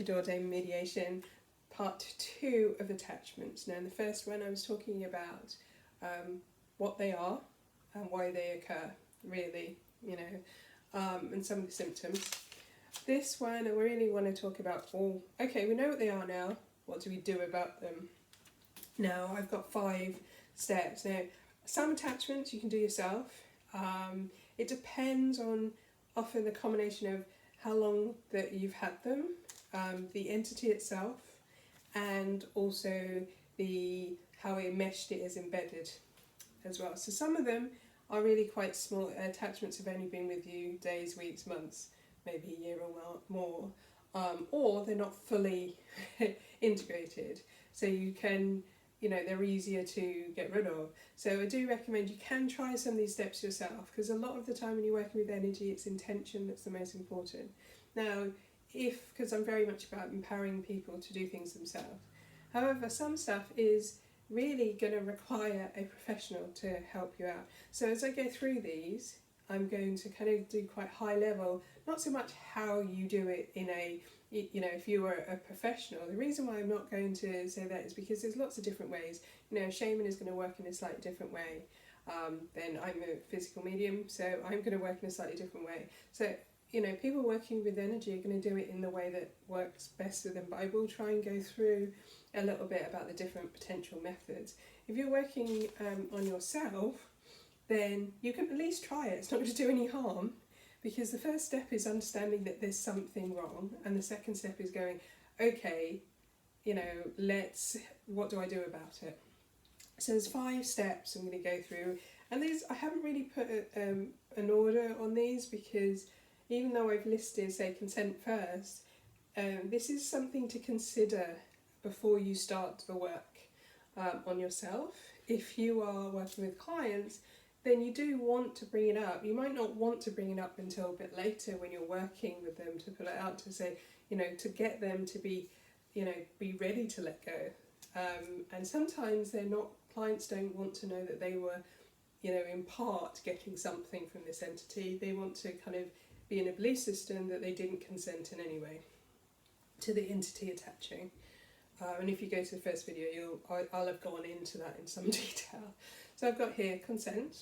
Your Day Mediation, part 2 of attachments. Now in the first one I was talking about what they are and why they occur, really, and some of the symptoms. This one I really want to talk about, okay, we know what they are now, what do we do about them? Now I've got 5 steps. Now some attachments you can do yourself. It depends on often the combination of how long that you've had them, the entity itself, and also how enmeshed it is embedded as well. So some of them are really quite small. Attachments have only been with you days, weeks, months, maybe a year or more, or they're not fully integrated. So you can, they're easier to get rid of. So I do recommend you can try some of these steps yourself, because a lot of the time when you're working with energy, it's intention that's the most important. Now, because I'm very much about empowering people to do things themselves. However, some stuff is really going to require a professional to help you out. So as I go through these, I'm going to kind of do quite high level, not so much how you do it in a, if you were a professional. The reason why I'm not going to say that is because there's lots of different ways. A shaman is going to work in a slightly different way. Then I'm a physical medium, so I'm going to work in a slightly different way. So, people working with energy are going to do it in the way that works best with them, but I will try and go through a little bit about the different potential methods. If you're working on yourself, then you can at least try it. It's not going to do any harm, because the first step is understanding that there's something wrong, and the second step is going, okay, what do I do about it? So there's 5 steps I'm going to go through, and I haven't really put an order on these, because even though I've listed, say, consent first, this is something to consider before you start the work on yourself. If you are working with clients, then you do want to bring it up. You might not want to bring it up until a bit later when you're working with them, to put it out, to say, to get them to be ready to let go. And sometimes clients don't want to know that they were, in part getting something from this entity. They want to kind of be in a belief system that they didn't consent in any way to the entity attaching. And if you go to the first video, I'll have gone into that in some detail. So I've got here consent.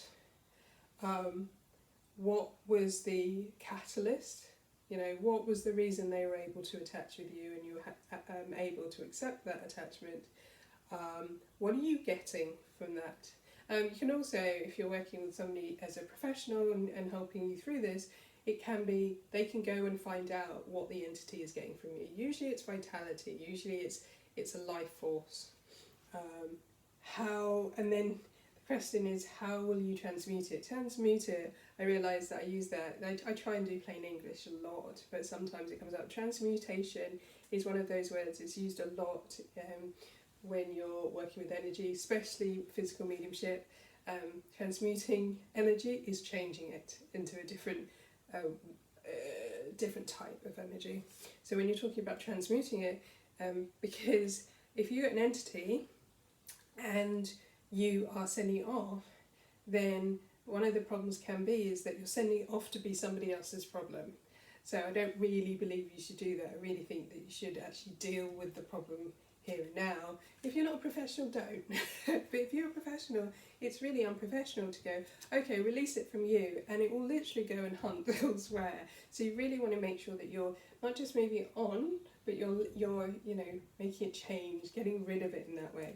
What was the catalyst? What was the reason they were able to attach with you and you were able to accept that attachment? What are you getting from that? You can also, if you're working with somebody as a professional and helping you through this, it can be, they can go and find out what the entity is getting from you. Usually it's vitality, usually it's a life force. And then the question is, how will you transmute it? Transmute it, I realise that I use that, I try and do plain English a lot, but sometimes it comes out. Transmutation is one of those words, it's used a lot when you're working with energy, especially physical mediumship. Transmuting energy is changing it into a different type of energy. So when you're talking about transmuting it, because if you're an entity and you are sending it off, then one of the problems can be is that you're sending it off to be somebody else's problem. So I don't really believe you should do that. I really think that you should actually deal with the problem here and now. If you're not a professional, don't. But if you're a professional, it's really unprofessional to go, okay, release it from you, and it will literally go and hunt elsewhere. So you really want to make sure that you're not just moving it on, but you're making it change, getting rid of it in that way.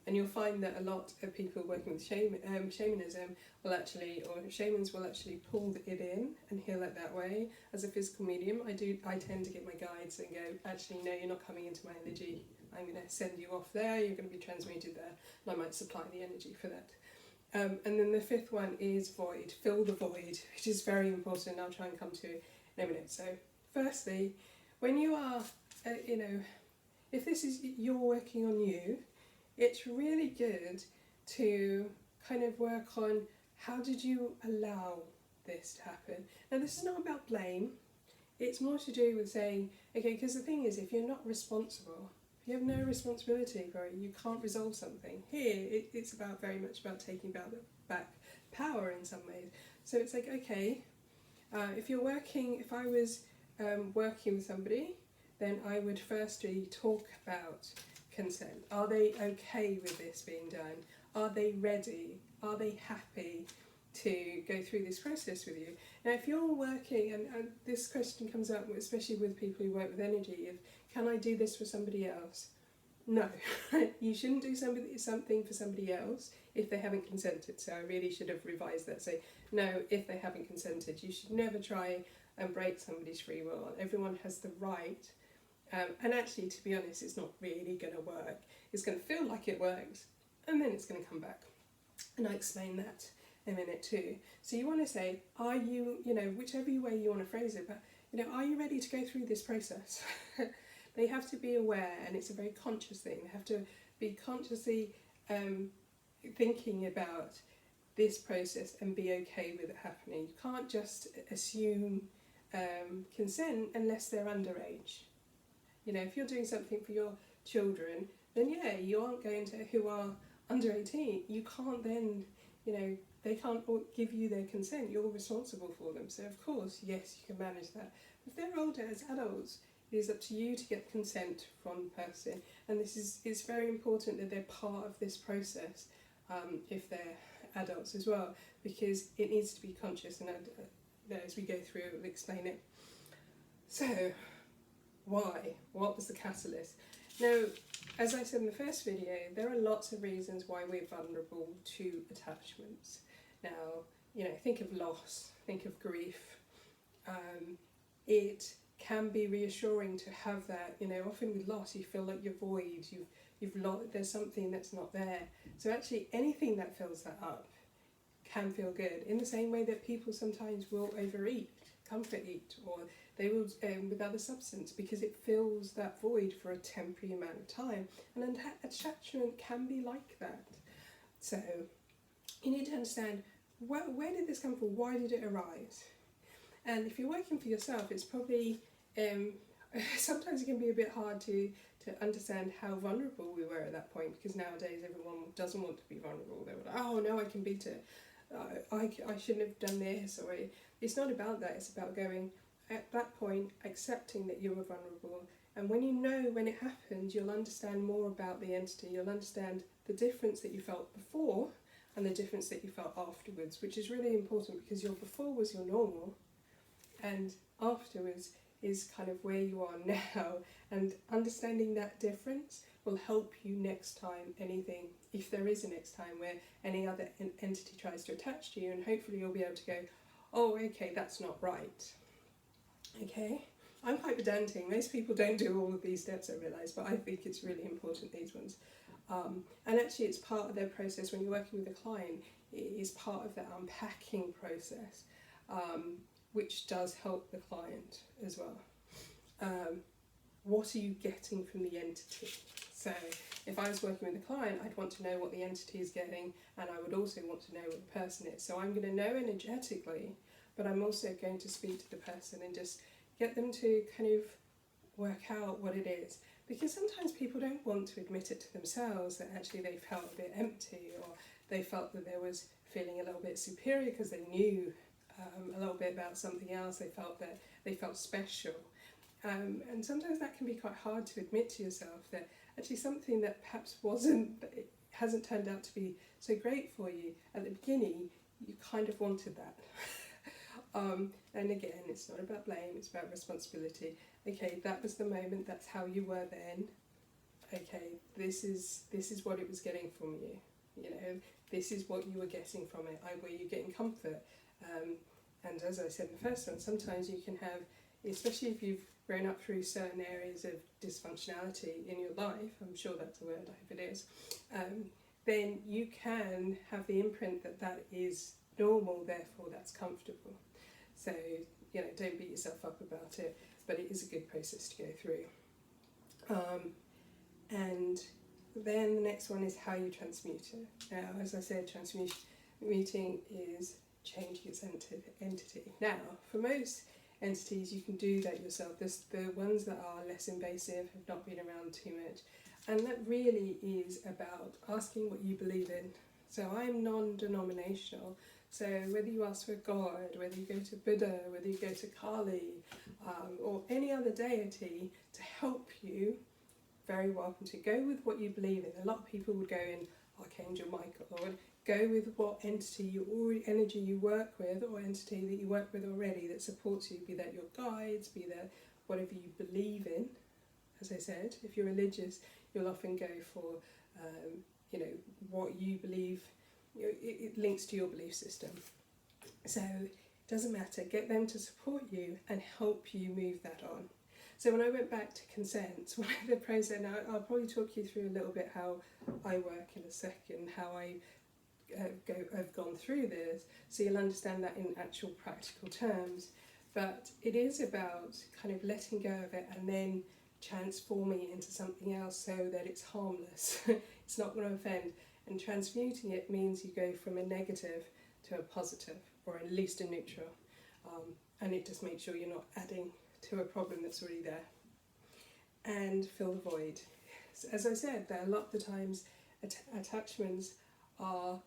And you'll find that a lot of people working with shamanism will actually, or shamans will actually pull it in and heal it that way. As a physical medium, I tend to get my guides and go, actually, no, you're not coming into my energy. I'm going to send you off there, you're going to be transmuted there, and I might supply the energy for that. And then the 5th one is void, fill the void, which is very important. I'll try and come to it in a minute. So firstly, when you are, if this is, you're working on you, it's really good to kind of work on, how did you allow this to happen? Now this is not about blame, it's more to do with saying, okay, because the thing is, if you're not responsible, if you have no responsibility for it, you can't resolve something. Here, it's very much about taking back power in some ways. So it's like, okay, if I was working with somebody then I would firstly talk about consent. Are they okay with this being done? Are they ready? Are they happy to go through this process with you? Now, if you're working, and this question comes up especially with people who work with energy, if can I do this for somebody else? No, you shouldn't do something for somebody else if they haven't consented. So I really should have revised that. Say, no, if they haven't consented. You should never try and break somebody's free will. Everyone has the right. And actually, to be honest, it's not really going to work. It's going to feel like it works, and then it's going to come back. And I explain that in a minute too. So you want to say, are you, whichever way you want to phrase it, but, are you ready to go through this process? They have to be aware, and it's a very conscious thing. They have to be consciously thinking about this process and be okay with it happening. You can't just assume consent unless they're underage. If you're doing something for your children, then yeah, you aren't going to, who are under 18, you can't then, they can't give you their consent. You're responsible for them. So of course, yes, you can manage that. If they're older, as adults, it is up to you to get consent from the person, and it's very important that they're part of this process if they're adults as well, because it needs to be conscious, and as we go through, we'll explain it. So, why? What was the catalyst? Now, as I said in the first video, there are lots of reasons why we're vulnerable to attachments. Now, think of loss, think of grief. It can be reassuring to have that. Often with loss, you feel like you're void. You've lost. There's something that's not there. So actually, anything that fills that up can feel good. In the same way that people sometimes will overeat, comfort eat, or they will with other substance, because it fills that void for a temporary amount of time. And an attachment can be like that. So you need to understand where did this come from? Why did it arise? And if you're working for yourself, it's probably sometimes it can be a bit hard to understand how vulnerable we were at that point, because nowadays everyone doesn't want to be vulnerable. They're like, oh no, I can beat it. I shouldn't have done this. Or it's not about that. It's about going at that point, accepting that you were vulnerable. And when it happens, you'll understand more about the entity. You'll understand the difference that you felt before and the difference that you felt afterwards, which is really important, because your before was your normal, and afterwards is kind of where you are now. And understanding that difference will help you next time, if there is a next time where any other entity tries to attach to you, and hopefully you'll be able to go, oh, okay, that's not right. Okay, I'm quite pedantic. Most people don't do all of these steps, I realise, but I think it's really important, these ones. And actually it's part of their process when you're working with a client. It is part of that unpacking process, which does help the client as well. What are you getting from the entity? So if I was working with a client, I'd want to know what the entity is getting, and I would also want to know what the person is. So I'm going to know energetically, but I'm also going to speak to the person and just get them to kind of work out what it is. Because sometimes people don't want to admit it to themselves that actually they felt a bit empty, or they felt that there was feeling a little bit superior because they knew a little bit about something else. They felt that they felt special. And sometimes that can be quite hard to admit to yourself, that actually something that perhaps hasn't turned out to be so great for you at the beginning, you kind of wanted that. And again, it's not about blame, it's about responsibility. Okay, that was the moment, that's how you were then. Okay, this is what it was getting from you. This is what you were getting from it. Were you getting comfort? And as I said in the first one, sometimes you can have, especially if you've grown up through certain areas of dysfunctionality in your life, I'm sure that's a word, I hope it is, then you can have the imprint that is normal, therefore that's comfortable. So, don't beat yourself up about it, but it is a good process to go through. And then the next one is how you transmute it. Now, as I said, transmuting is changing its entity. Now, for most entities, you can do that yourself. The ones that are less invasive, have not been around too much, and that really is about asking what you believe in. So I'm non-denominational, So whether you ask for God, whether you go to Buddha, whether you go to Kali, or any other deity to help you, very welcome to. Go with what you believe in. A lot of people would go in Archangel Michael, or would go with what energy you work with, or entity that you work with already that supports you, be that your guides, be that whatever you believe in. As I said, if you're religious, you'll often go for what you believe. It links to your belief system. So it doesn't matter. Get them to support you and help you move that on. So when I went back to consent, one of the process, now I'll probably talk you through a little bit how I work in a second, how I have gone through this, so you'll understand that in actual practical terms. But it is about kind of letting go of it and then transforming it into something else so that it's harmless. It's not going to offend. And transmuting it means you go from a negative to a positive, or at least a neutral. And it just makes sure you're not adding to a problem that's already there. And fill the void. As I said, there a lot of the times attachments are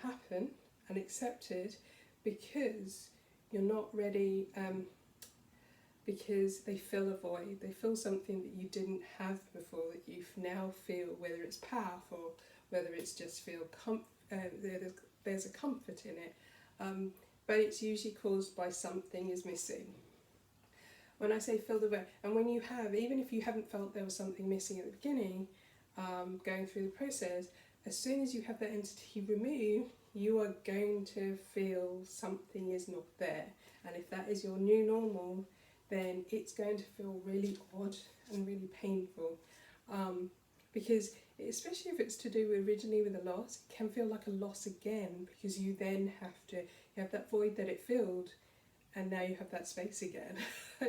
happen and accepted because you're not ready, because they fill a void. They fill something that you didn't have before, that you now feel, whether it's powerful, whether it's just feel there's a comfort in it, but it's usually caused by something is missing. When I say fill the void, and when you have, even if you haven't felt there was something missing at the beginning, going through the process, as soon as you have that entity removed, you are going to feel something is not there. And if that is your new normal, then it's going to feel really odd and really painful. Because especially if it's to do originally with a loss, it can feel like a loss again, because you then you have that void that it filled, and now you have that space again.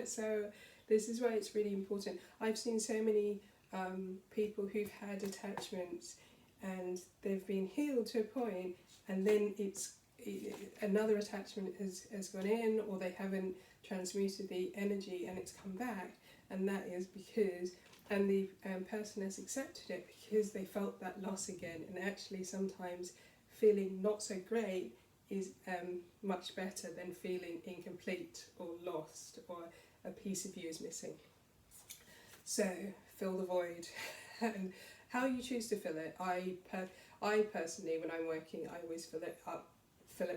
So this is why it's really important. I've seen so many people who've had attachments and they've been healed to a point, and then another attachment has gone in, or they haven't transmuted the energy and it's come back, and that is because, and the person has accepted it because they felt that loss again. And actually sometimes feeling not so great is much better than feeling incomplete or lost, or a piece of you is missing. So fill the void. And how you choose to fill it, I personally, when I'm working, I always fill it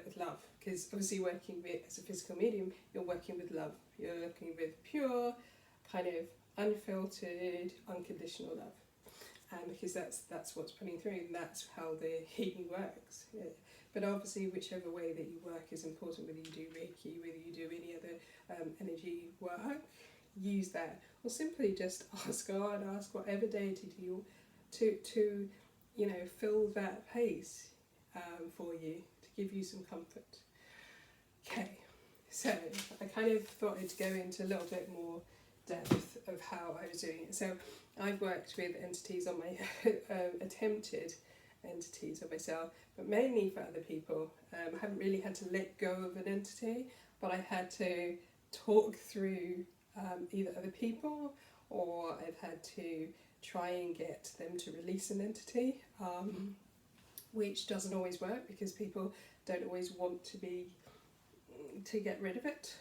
with love, because obviously working with, as a physical medium, you're working with love. You're working with pure, kind of unfiltered, unconditional love. Because that's what's putting through, and that's how the healing works. Yeah. But obviously, whichever way that you work is important, whether you do Reiki, whether you do any other energy work, use that. Or simply just ask God, ask whatever deity to fill that place for you, to give you some comfort. Okay, so I kind of thought I'd go into a little bit more depth of how I was doing it. So I've worked with entities on my attempted entities of myself, but mainly for other people. I haven't really had to let go of an entity, but I had to talk through either other people, or I've had to try and get them to release an entity, which doesn't always work because people don't always want to get rid of it,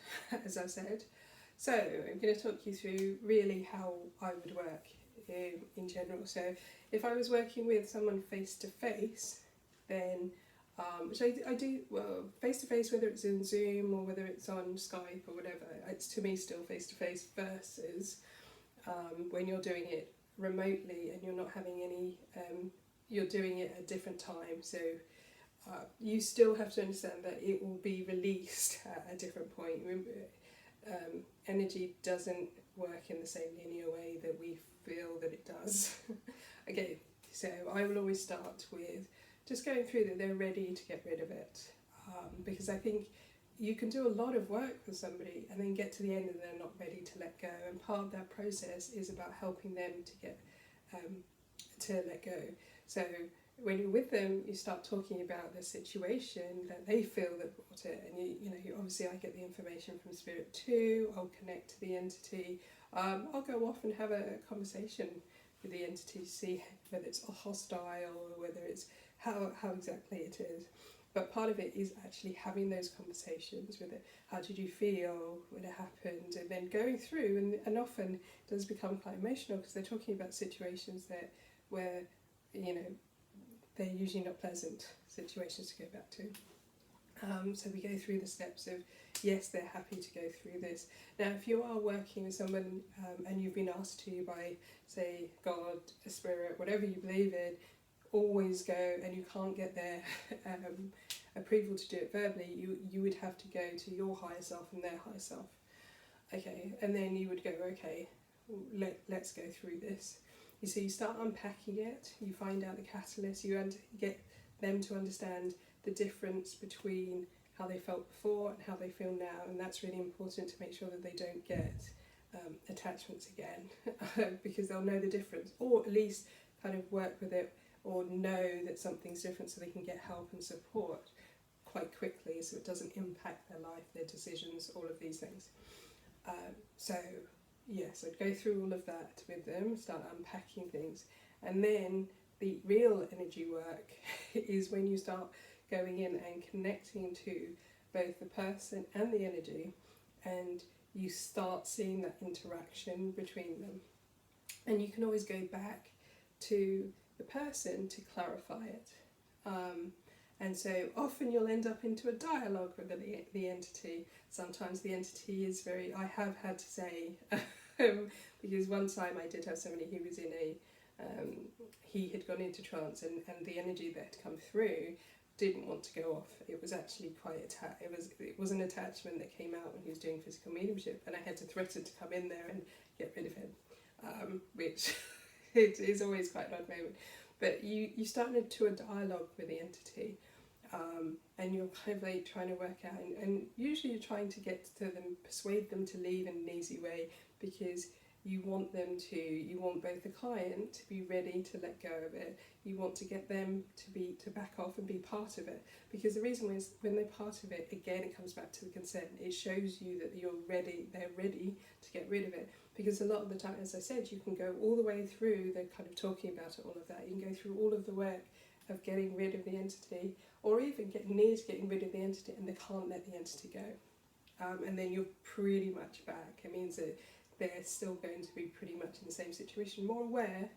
as I said. So I'm going to talk you through really how I would work in general. So if I was working with someone face to face, then which I do, well, face to face, whether it's in Zoom or whether it's on Skype or whatever, it's to me still face to face, versus when you're doing it remotely and you're not having any, you're doing it at a different time. So you still have to understand that it will be released at a different point. Energy doesn't work in the same linear way that we feel that it does. Okay, so I will always start with just going through that they're ready to get rid of it, because I think you can do a lot of work with somebody and then get to the end and they're not ready to let go, and part of that process is about helping them to get to let go. So when you're with them, you start talking about the situation that they feel that brought it, and you obviously I get the information from spirit too. I'll connect to the entity. I'll go off and have a conversation with the entity to see whether it's hostile or whether it's how exactly it is. But part of it is actually having those conversations with it. How did you feel when it happened? And then going through, and often it does become quite emotional because they're talking about situations that where, you know, they're usually not pleasant situations to go back to. So we go through the steps of, yes, they're happy to go through this. Now, if you are working with someone and you've been asked to by, say, God, a spirit, whatever you believe in, always go, and you can't get their approval to do it verbally, you would have to go to your higher self and their higher self. Okay, and then you would go, okay, let's go through this. So you start unpacking it, you find out the catalyst, you get them to understand the difference between how they felt before and how they feel now, and that's really important to make sure that they don't get attachments again because they'll know the difference, or at least kind of work with it or know that something's different so they can get help and support quite quickly so it doesn't impact their life, their decisions, all of these things. So yes, I'd go through all of that with them, start unpacking things, and then the real energy work is when you start going in and connecting to both the person and the energy, and you start seeing that interaction between them. And you can always go back to the person to clarify it. And so often you'll end up into a dialogue with the entity. Sometimes the entity is very, I have had to say, because one time I did have somebody who was in he had gone into trance, and the energy that had come through didn't want to go off. It was actually quite it was an attachment that came out when he was doing physical mediumship, and I had to threaten to come in there and get rid of him, which it is always quite an odd moment. But you start into a dialogue with the entity, and you're kind of like trying to work out, and usually you're trying to get to them, persuade them to leave in an easy way, because you want both the client to be ready to let go of it. You want to get them to back off and be part of it, because the reason is when they're part of it, again, it comes back to the consent. It shows you that they're ready to get rid of it, because a lot of the time, as I said, you can go all the way through the kind of talking about it, all of that. You can go through all of the work of getting rid of the entity, or even getting near to getting rid of the entity, and they can't let the entity go. And then you're pretty much back. It means that they're still going to be pretty much in the same situation, more aware,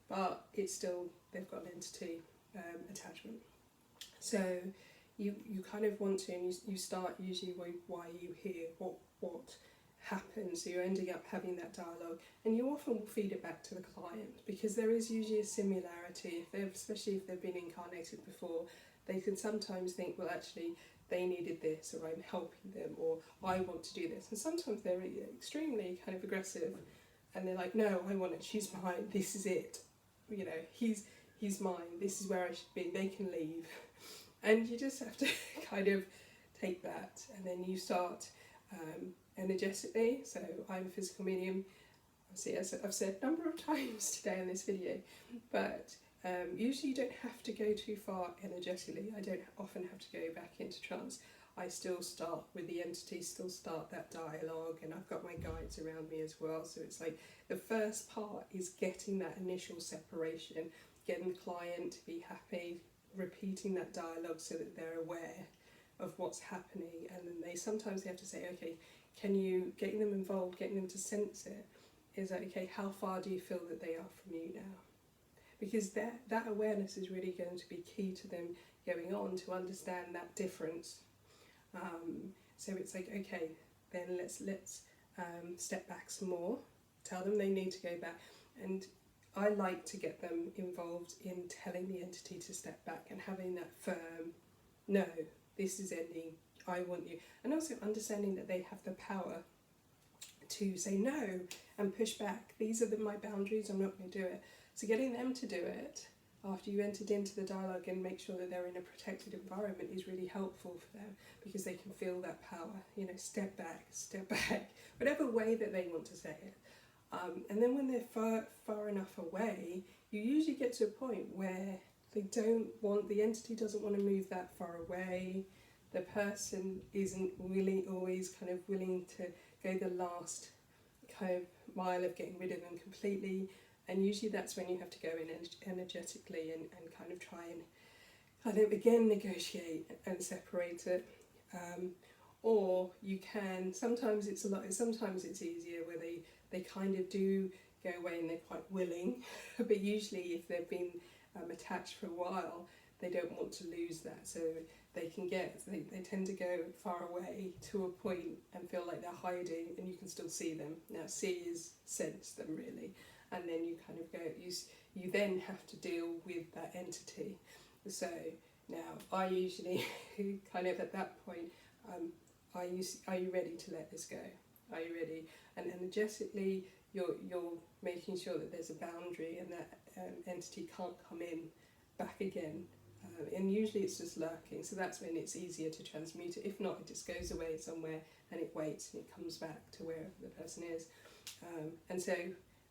but it's still, they've got an entity attachment. So you kind of want to, and you start usually with why you hear, what happens, so you're ending up having that dialogue, and you often will feed it back to the client, because there is usually a similarity, especially if they've been incarnated before. They can sometimes think, well, actually, they needed this, or I'm helping them, or I want to do this. And sometimes they're extremely kind of aggressive, and they're like, no, I want it, she's mine, this is it. You know, he's mine, this is where I should be, they can leave. And you just have to kind of take that, and then you start energetically. So I'm a physical medium, obviously, as I've said a number of times today in this video, but usually you don't have to go too far energetically. I don't often have to go back into trance. I still start with the entity, still start that dialogue, and I've got my guides around me as well. So it's like the first part is getting that initial separation, getting the client to be happy, repeating that dialogue so that they're aware of what's happening, and then they have to say, okay, can you, getting them involved, getting them to sense it, is that, okay, how far do you feel that they are from you now? Because that awareness is really going to be key to them going on to understand that difference. So it's like, okay, then let's step back some more, tell them they need to go back, and I like to get them involved in telling the entity to step back and having that firm, no, this is ending, I want you, and also understanding that they have the power to say no and push back. These are my boundaries, I'm not going to do it. So getting them to do it after you entered into the dialogue and make sure that they're in a protected environment is really helpful for them, because they can feel that power, you know, step back, whatever way that they want to say it. And then when they're far enough away, you usually get to a point where the entity doesn't want to move that far away. The person isn't really always kind of willing to go the last kind of mile of getting rid of them completely. And usually that's when you have to go in energetically and kind of try and and then again negotiate and separate it. Or you can, sometimes it's sometimes it's easier where they kind of do go away and they're quite willing, but usually if they've been attached for a while, they don't want to lose that, so they tend to go far away to a point and feel like they're hiding, and you can still see them. Now see is sense them really, and then you kind of go, you then have to deal with that entity. So now I usually kind of at that point, are you ready to let this go? Are you ready? And energetically, you're making sure that there's a boundary and that entity can't come in back again. And usually it's just lurking, so that's when it's easier to transmute it. If not, it just goes away somewhere and it waits and it comes back to where the person is. And so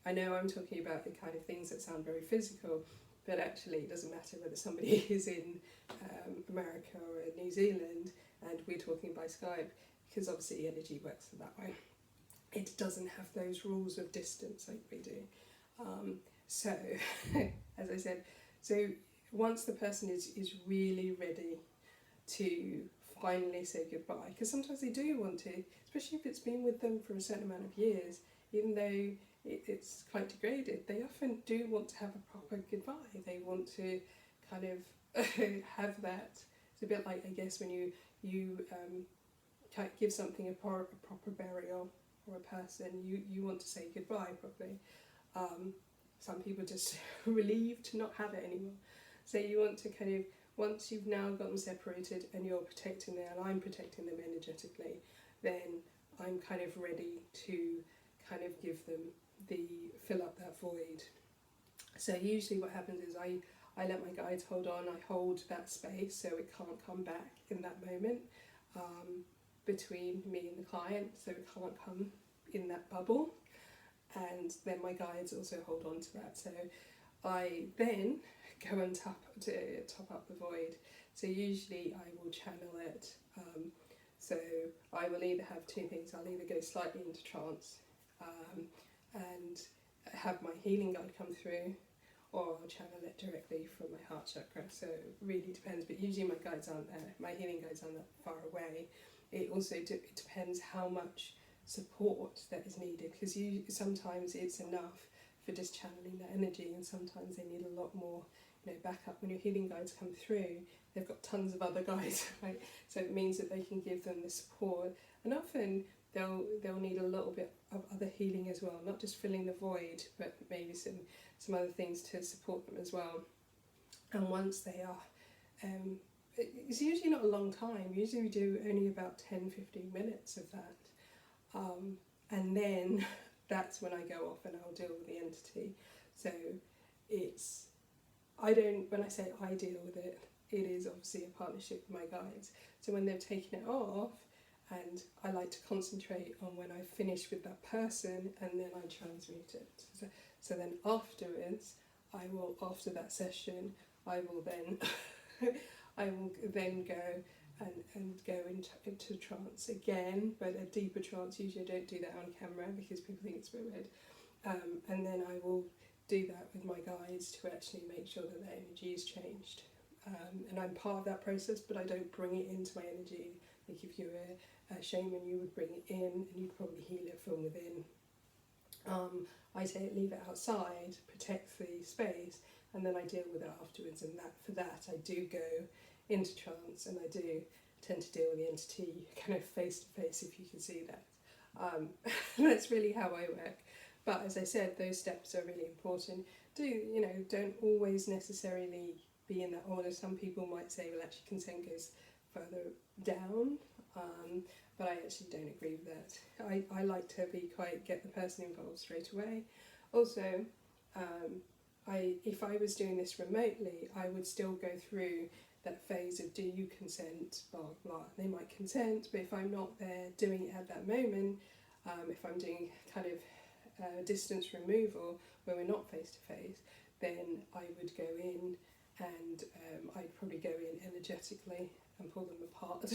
I know I'm talking about the kind of things that sound very physical, but actually it doesn't matter whether somebody is in America or New Zealand and we're talking by Skype, because obviously energy works that way. It doesn't have those rules of distance like we do. So, as I said, so once the person is really ready to finally say goodbye, because sometimes they do want to, especially if it's been with them for a certain amount of years, even though it's quite degraded, they often do want to have a proper goodbye. They want to kind of have that. It's a bit like, I guess, when you give something a proper burial, or a person, you want to say goodbye properly. Some people just relieved to not have it anymore. So you want to kind of, once you've now gotten separated and you're protecting them, and I'm protecting them energetically, then I'm kind of ready to kind of give them fill up that void. So usually what happens is I let my guides hold on, I hold that space so it can't come back in that moment between me and the client, so it can't come in that bubble. And then my guides also hold on to that. So I then go and top up the void. So usually I will channel it. So I will either have two things. I'll either go slightly into trance and have my healing guide come through, or I'll channel it directly from my heart chakra. So it really depends, but usually my guides aren't there. My healing guides aren't that far away. It also it depends how much support that is needed, because sometimes it's enough for just channeling that energy, and sometimes they need a lot more, backup. When your healing guides come through, they've got tons of other guides, right? So it means that they can give them the support, and often they'll need a little bit of other healing as well, not just filling the void, but maybe some other things to support them as well. And once they are, it's usually not a long time. Usually we do only about 10-15 minutes of that. And then that's when I go off and I'll deal with the entity. So when I say I deal with it, it is obviously a partnership with my guides. So when they've taken it off, and I like to concentrate on when I finish with that person, and then I transmute it. So then afterwards, after that session, I will then go and go into trance again, but a deeper trance. Usually I don't do that on camera because people think it's a bit weird. And then I will do that with my guides to actually make sure that the energy is changed. And I'm part of that process, but I don't bring it into my energy. Like if you were a shaman, you would bring it in and you'd probably heal it from within. I say leave it outside, protect the space, and then I deal with it afterwards. And for that I do go into trance, and I do tend to deal with the entity kind of face to face, if you can see that. That's really how I work. But as I said, those steps are really important. Don't always necessarily be in that order. Some people might say, well, actually consent goes further down, but I actually don't agree with that. I like to get the person involved straight away. Also, if I was doing this remotely, I would still go through that phase of, do you consent, blah blah. They might consent, but if I'm not there doing it at that moment, if I'm doing kind of distance removal where we're not face to face, then I would go in and I'd probably go in energetically and pull them apart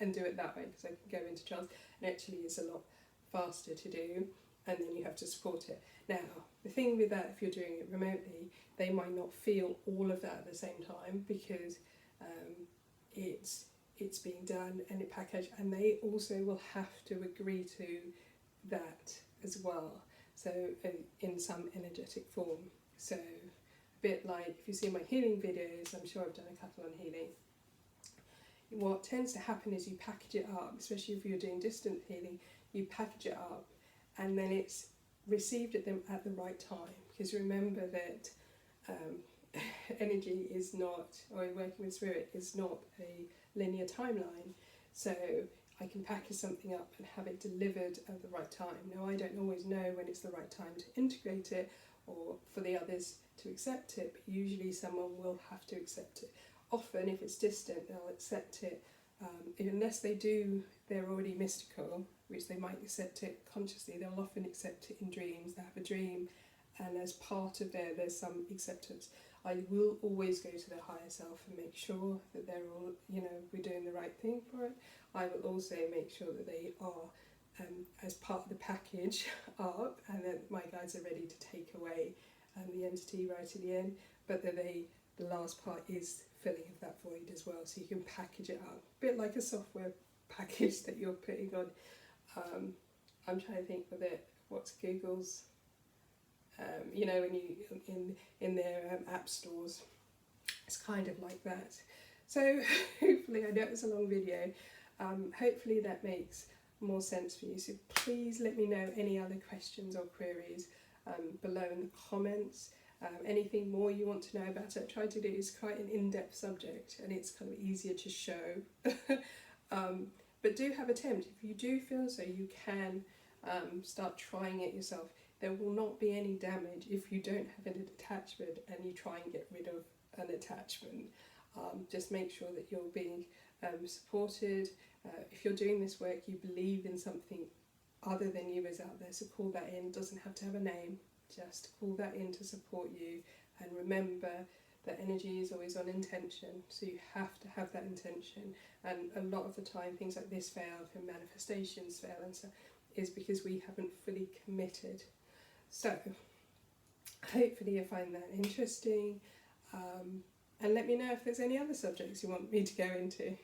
and do it that way, because I can go into trance, and actually it's a lot faster to do, and then you have to support it. Now, the thing with that, if you're doing it remotely, they might not feel all of that at the same time, because it's being done and it packaged, and they also will have to agree to that as well. So in some energetic form. So a bit like if you see my healing videos, I'm sure I've done a couple on healing. What tends to happen is you package it up, especially if you're doing distant healing, you package it up and then it's received at them at the right time. Because remember that energy is not, or working with spirit is not a linear timeline. So I can package something up and have it delivered at the right time. Now, I don't always know when it's the right time to integrate it or for the others to accept it, but usually someone will have to accept it. Often, if it's distant, they'll accept it, unless they do, they're already mystical, which they might accept it consciously. They'll often accept it in dreams. They have a dream, and as part of there's some acceptance. I will always go to their higher self and make sure that they're all, we're doing the right thing for it. I will also make sure that they are, as part of the package, up, and that my guides are ready to take away the entity right at the end, but that the last part is filling of that void as well, so you can package it up, a bit like a software package that you're putting on. I'm trying to think with it, what's Google's, when you in their app stores, it's kind of like that. So hopefully, I know it was a long video, hopefully that makes more sense for you. So please let me know any other questions or queries below in the comments. Anything more you want to know about it. I try to do, it's quite an in-depth subject and it's kind of easier to show. But do have attempt. If you do feel so, you can start trying it yourself. There will not be any damage if you don't have an attachment and you try and get rid of an attachment. Just make sure that you're being supported. If you're doing this work, you believe in something other than you is out there, so call that in. It doesn't have to have a name. Just call that in to support you, and remember that energy is always on intention, so you have to have that intention. And a lot of the time things like this fail, and manifestations fail, and so is because we haven't fully committed. So hopefully you find that interesting, and let me know if there's any other subjects you want me to go into.